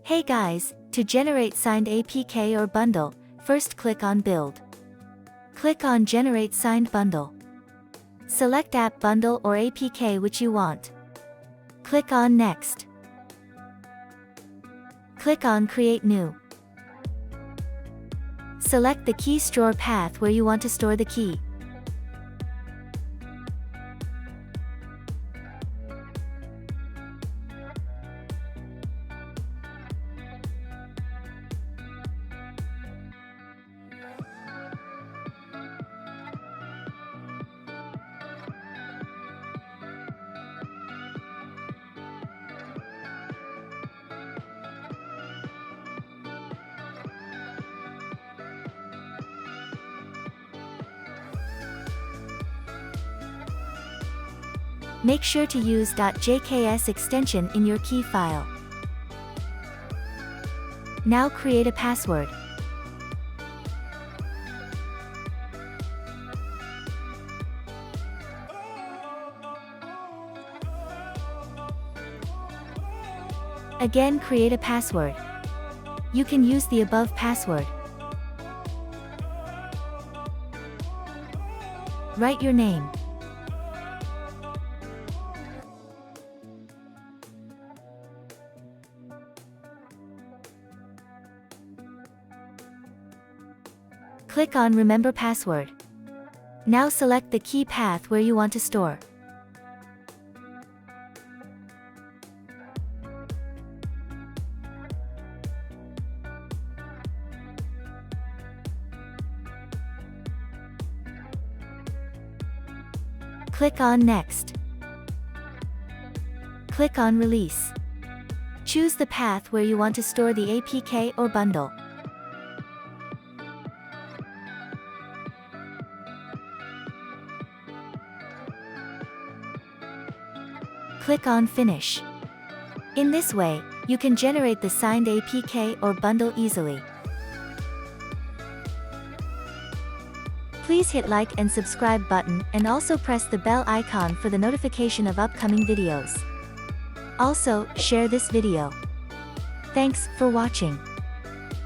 Hey guys, to generate signed APK or bundle, first click on Build. Click on Generate Signed Bundle. Select app bundle or APK which you want. Click on Next. Click on Create New. Select the key store path where you want to store the key. Make sure to use .jks extension in your key file. Now create a password. Again, create a password. You can use the above password. Write your name. Click on Remember Password. Now select the key path where you want to store. Click on Next. Click on Release. Choose the path where you want to store the APK or bundle. Click on Finish. In this way, you can generate the signed APK or bundle easily. Please hit like and subscribe button and also press the bell icon for the notification of upcoming videos. Also, share this video. Thanks for watching.